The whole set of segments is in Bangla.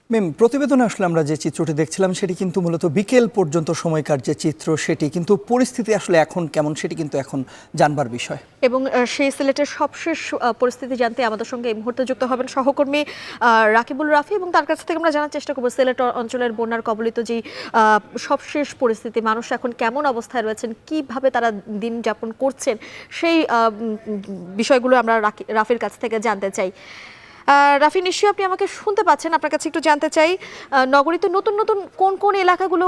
প্রতিবেদনে আসলে আমরা যে চিত্রটি দেখছিলাম সেটি কিন্তু মূলত বিকেল পর্যন্ত সময়কার যে চিত্র সেটি, কিন্তু পরিস্থিতি আসলে এখন কেমন সেটি কিন্তু এখন জানবার বিষয়। এবং সেই সিলেটের সবশেষ পরিস্থিতি জানতে আমাদের সঙ্গে এই মুহূর্তে যুক্ত হবেন সহকর্মী রাকিবুল রাফি, এবং তার কাছ থেকে আমরা জানার চেষ্টা করবো সিলেট অঞ্চলের বন্যার কবলিত যে সবশেষ পরিস্থিতি, মানুষ এখন কেমন অবস্থায় রয়েছেন, কিভাবে তারা দিন যাপন করছেন, সেই বিষয়গুলো আমরা রাফির কাছ থেকে জানতে চাই। রাফি, নিশ্চয়ই আপনি আমাকে শুনতে পাচ্ছেন। আপনার কাছে একটু জানতে চাই, নগরীতে নতুন নতুন কোন কোন এলাকাগুলো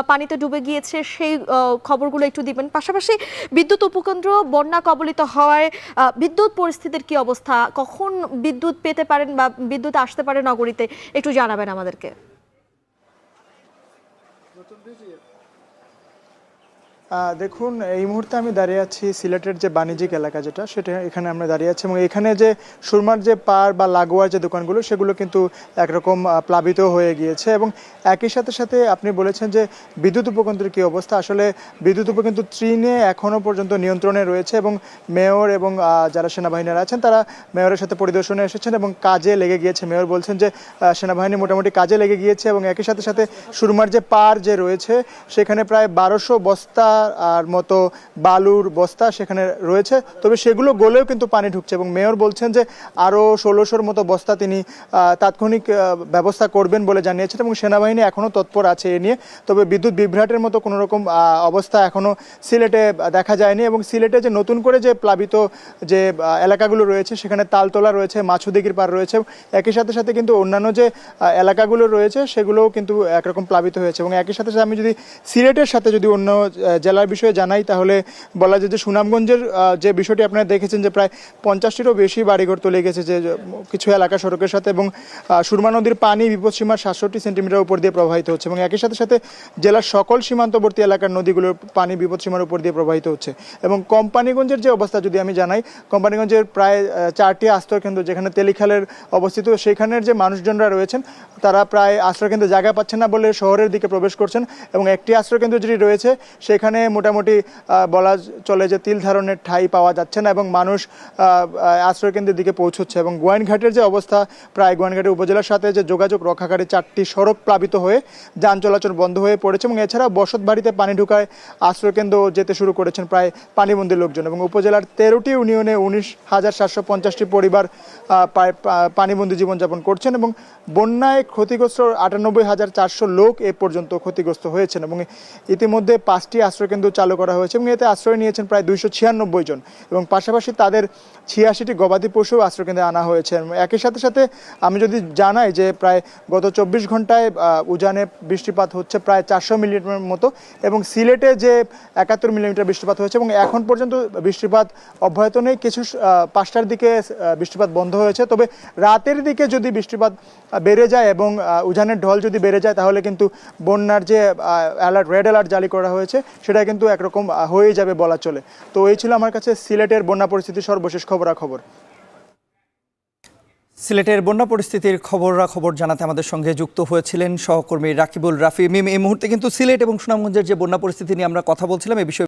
পানিতে ডুবে গিয়েছে সেই খবরগুলো একটু দিবেন। পাশাপাশি বিদ্যুৎ উপকেন্দ্র বন্যা কবলিত হওয়ায় বিদ্যুৎ পরিস্থিতির কি অবস্থা, কখন বিদ্যুৎ পেতে পারেন বা বিদ্যুৎ আসতে পারে নগরীতে, একটু জানাবেন আমাদেরকে। দেখুন, এই মুহূর্তে আমি দাঁড়িয়ে আছি সিলেটের যে বাণিজ্যিক এলাকা সেটা এখানে আমরা দাঁড়িয়ে আছি, এবং এখানে যে সুরমার যে পার বা লাগোয়া যে দোকানগুলো সেগুলো কিন্তু একরকম প্লাবিত হয়ে গিয়েছে। এবং একই সাথে সাথে আপনি বলেছেন যে বিদ্যুৎ উপকেন্দ্রের কী অবস্থা। আসলে বিদ্যুৎ উপকেন্দ্র 3 এখনও পর্যন্ত নিয়ন্ত্রণে রয়েছে, এবং মেয়র এবং যারা সেনাবাহিনীরা আছেন তারা মেয়রের সাথে পরিদর্শনে এসেছেন এবং কাজে লেগে গিয়েছে। মেয়র বলছেন যে সেনাবাহিনী মোটামুটি কাজে লেগে গিয়েছে, এবং একই সাথে সাথে সুরমার যে পার যে রয়েছে সেখানে প্রায় 1200 বস্তা আর মতো বালুর বস্তা সেখানে রয়েছে, তবে সেগুলো গলেও কিন্তু পানি ঢুকছে। এবং মেয়র বলছেন যে আরও 1600-র মতো বস্তা তিনি তাৎক্ষণিক ব্যবস্থা করবেন বলে জানিয়েছেন, এবং সেনাবাহিনী এখনও তৎপর আছে এ নিয়ে। তবে বিদ্যুৎ বিভ্রাটের মতো কোনো রকম অবস্থা এখনও সিলেটে দেখা যায়নি। এবং সিলেটে যে নতুন করে যে প্লাবিত যে এলাকাগুলো রয়েছে সেখানে তালতলা রয়েছে, মাছুদিঘির পাড় রয়েছে, একই সাথে সাথে কিন্তু অন্যান্য যে এলাকাগুলো রয়েছে সেগুলোও কিন্তু একরকম প্লাবিত হয়েছে। এবং একই সাথে সাথে আমি যদি সিলেটের সাথে যদি অন্য জেলার বিষয়ে জানাই তাহলে বলা যায় যে সুনামগঞ্জের যে বিষয়টি আপনারা দেখেছেন যে প্রায় 50টিরও বেশি বাড়িঘর তলে গেছে যে কিছু এলাকা সড়কের সাথে, এবং সুরমা নদীর পানি বিপদসীমার 67 সেন্টিমিটার উপর দিয়ে প্রবাহিত হচ্ছে। এবং একই সাথে সাথে জেলার সকল সীমান্তবর্তী এলাকার নদীগুলোর পানি বিপদসীমার উপর দিয়ে প্রবাহিত হচ্ছে। এবং কোম্পানিগঞ্জের যে অবস্থা যদি আমি জানাই, কোম্পানিগঞ্জের প্রায় 4টি আশ্রয়কেন্দ্র যেখানে তেলিখালের অবস্থিত, সেখানের যে মানুষজনরা রয়েছেন তারা প্রায় আশ্রয়কেন্দ্রে জায়গা পাচ্ছেন না বলে শহরের দিকে প্রবেশ করছেন। এবং একটি আশ্রয়কেন্দ্র যেটি রয়েছে সেখানে মোটামুটি বলা চলে যে তিল ধারণের ঠাঁই পাওয়া যাচ্ছে না, এবং মানুষ আশ্রয়কেন্দ্রের দিকে পৌঁছচ্ছে। এবং গোয়াইনঘাটের যে অবস্থা, প্রায় গোয়াইনঘাটের উপজেলার সাথে যে যোগাযোগ রক্ষাকারী 4টি সড়ক প্লাবিত হয়ে যান চলাচল বন্ধ হয়ে পড়েছে। এবং এছাড়া বসত বাড়িতে পানি ঢুকায় আশ্রয়কেন্দ্র যেতে শুরু করেছেন প্রায় পানিবন্দী লোকজন। এবং উপজেলার 13টি ইউনিয়নে 19,750টি পরিবার পানিবন্দী জীবনযাপন করছেন। এবং বন্যায় ক্ষতিগ্রস্ত 98,400 লোক এ পর্যন্ত ক্ষতিগ্রস্ত হয়েছেন। এবং ইতিমধ্যে 5টি আশ্রয়কেন্দ্র চালু করা হয়েছে, এবং এতে আশ্রয় নিয়েছেন প্রায় 296 জন, এবং পাশাপাশি তাদের 86টি গবাদি পশু আশ্রয়কেন্দ্রে আনা হয়েছে। একই সাথে সাথে আমি যদি জানাই যে প্রায় গত 24 ঘন্টায় উজানে বৃষ্টিপাত হচ্ছে প্রায় 400 মিলিমিটার মতো, এবং সিলেটে যে 71 মিলিমিটার বৃষ্টিপাত হয়েছে। এবং এখন পর্যন্ত বৃষ্টিপাত অব্যাহত নেই, কিছু 5টার দিকে বৃষ্টিপাত বন্ধ হয়েছে। তবে রাতের দিকে যদি বৃষ্টিপাত বেড়ে যায় এবং উজানের ঢল যদি বেড়ে যায় তাহলে কিন্তু বন্যার যে রেড অ্যালার্ট জারি করা হয়েছে সেটা কিন্তু একরকম হয়ে যাবে বলা চলে। তো এই ছিল আমার কাছে সিলেটের বন্যা পরিস্থিতির সর্বশেষ খবরাখবর। সিলেটের বন্যা পরিস্থিতির খবর জানাতে আমাদের সঙ্গে যুক্ত হয়েছিলেন সহকর্মী রাকিবুল রাফি। এই মুহূর্তে কিন্তু সিলেট এবং সুনামগঞ্জের যে বন্যা পরিস্থিতি নিয়ে আমরা কথা বলছিলাম, এই বিষয়ে